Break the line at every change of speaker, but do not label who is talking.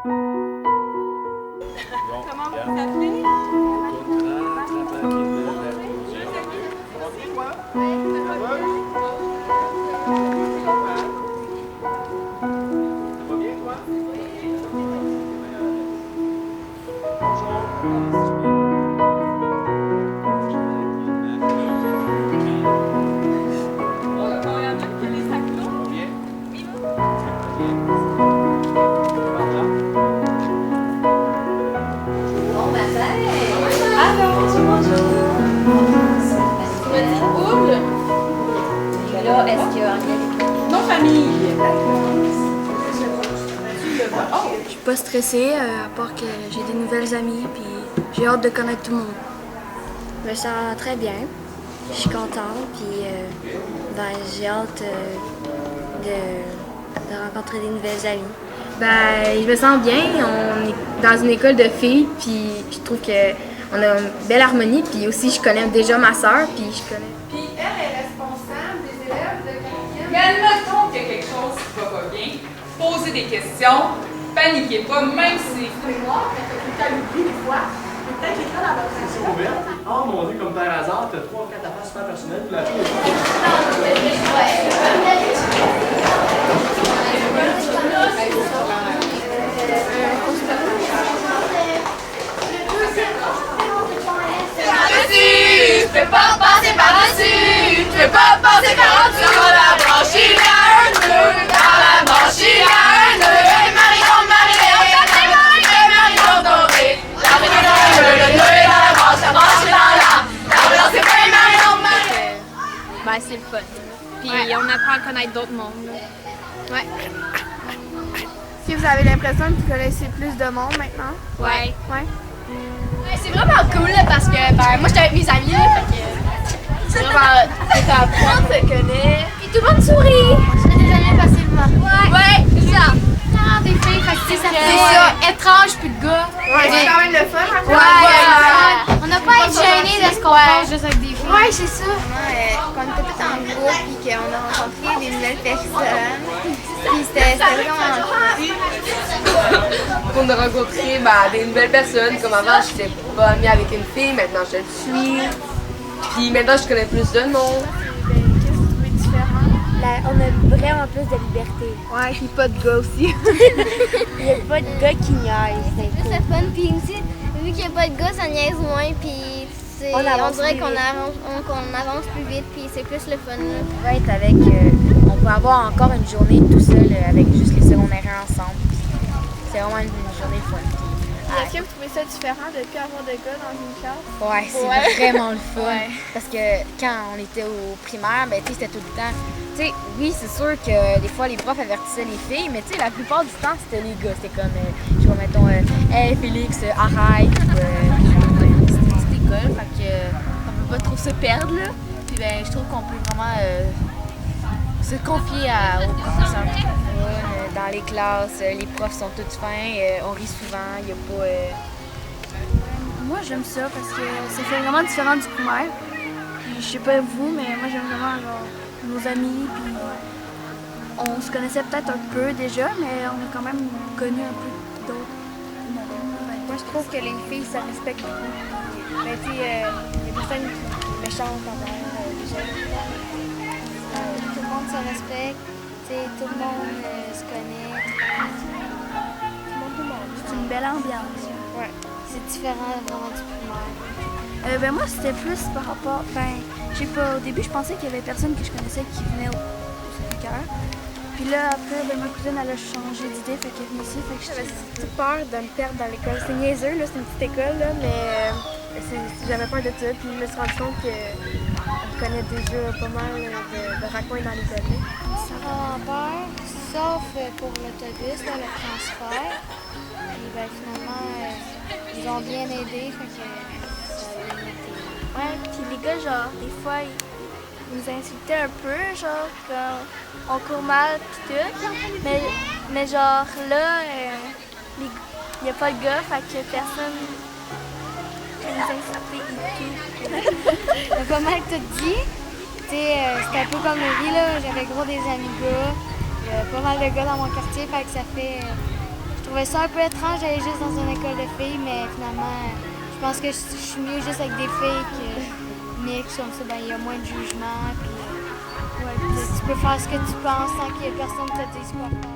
Comment vous appelez?
Est-ce qu'il y a un lien?
Non, famille.
Je suis pas stressée, à part que j'ai des nouvelles amies, puis j'ai hâte de connaître tout le monde.
Je me sens très bien. Je suis contente, puis j'ai hâte de rencontrer des nouvelles amies.
Ben, je me sens bien. On est dans une école de filles, puis je trouve qu'on a une belle harmonie. Puis aussi, je connais déjà ma sœur, puis je connais.
Puis elle est responsable des élèves de quatrième. Mais admettons qu'il y a quelque chose qui va pas bien. Posez des questions. Paniquez pas, même si c'est noir, mais t'as tout le temps l'oubli des fois. Peut-être l'écran dans votre action.
Oh mon dieu, comme par hasard, t'as 3 ou 4 affaires super personnelles, tu l'as fait.
Je peux pas passer par-dessus, je peux pas passer par-dessus. Dans la branche, il y a un nœud, dans la branche, il y a un nœud. Et Marie-Laure, Marie-Laure dorée. La le nœud est dans la branche est dans la c'est pas Marie-Laure, Marie-Laure.
Ben, c'est le fun. Puis on apprend à connaître d'autres mondes. Ouais.
Est-ce que vous avez l'impression que vous connaissez plus de monde maintenant?
Ouais.
Ouais.
C'est vraiment cool là, parce que moi j'étais avec mes amis là, fait que c'est vraiment tout le monde se connaît. Puis tout le monde sourit.
Je fais des amis facilement.
Ouais, c'est ça.
Non, des filles faciles, ça
C'est ça, étrange puis de gars.
Ouais, c'est quand même le fun. Hein?
Ouais.
On n'a pas à être gênés de ce qu'on pense juste avec des filles.
Ouais, c'est ça.
Quand on était tous en groupe et qu'on a rencontré des nouvelles personnes. Puis c'était vraiment cool.
On a rencontré des nouvelles personnes. Comme avant, je n'étais pas amie avec une fille, maintenant je le suis. Puis maintenant, je connais plus de monde.
On a vraiment plus de liberté.
Ouais, puis pas de gars aussi.
Il n'y a pas de gars qui niaisent.
C'est plus le fun. Puis aussi, vu qu'il n'y a pas de gars, ça niaise moins. Puis
On
on
avance
dirait
plus
qu'on
vite.
avance plus vite. Puis c'est plus le fun. Là.
On va être avec. On peut avoir encore une journée tout seul avec juste les secondaires ensemble. C'est vraiment une journée fun.
Est-ce que vous trouvez ça différent de ne plus avoir de gars dans une classe?
Ouais, c'est vraiment le fun. Parce que quand on était au primaire, c'était tout le temps. Oui, c'est sûr que des fois les profs avertissaient les filles, mais la plupart du temps c'était les gars. C'était comme, mettons, hey Félix, arrête. C'était une petite école, fait que on peut pas trop se perdre là. Puis je trouve qu'on peut vraiment se confier aux professeurs qui sont fun, dans les classes. Les profs sont tous fins, on rit souvent, il n'y a pas.
Moi, j'aime ça parce que ça fait vraiment différent du primaire. Puis, je sais pas vous, mais moi, j'aime vraiment nos amis. Puis, on se connaissait peut-être un peu déjà, mais on a quand même connu un peu d'autres.
Moi, je trouve que les filles, ça respecte beaucoup. Il y a des personnes qui sont méchantes envers les jeunes. Tout le monde se respecte. Tout le monde se connaît. Tout le monde.
C'est une belle ambiance.
Ouais. C'est différent vraiment du primaire.
Moi, c'était plus par rapport. Je sais pas, au début, je pensais qu'il y avait personne que je connaissais qui venait au Sacré-Cœur. Puis là, après, ma cousine, elle a changé d'idée, fait qu'elle est venue ici. Fait que j'avais peur de me perdre dans l'école. C'est niaiseux, là, c'est une petite école, là, mais j'avais peur de ça. Puis je me suis rendu compte qu'on connaît déjà pas mal de raccoins dans les années.
Ça va peur, sauf pour l'autobus, là, le transfert. Puis finalement, ils ont bien aidé, fait que ça a bien été.
Ouais, puis les gars, genre, des fois, ils nous insultaient un peu, genre, quand on court mal, pis tout. Mais genre, là, il n'y a pas de gars, fait que personne peut nous insulter et tout.
Pas mal tout dit. C'était un peu comme ma vie, là. J'avais gros des amis gars. Il y a pas mal de gars dans mon quartier, fait que ça fait. Je trouvais ça un peu étrange d'aller juste dans une école de filles, mais finalement, je pense que je suis mieux juste avec des filles que mix, comme ça, ben, il y a moins de jugement. Puis, ouais, tu peux faire ce que tu penses sans qu'il y ait personne qui te dise quoi faire.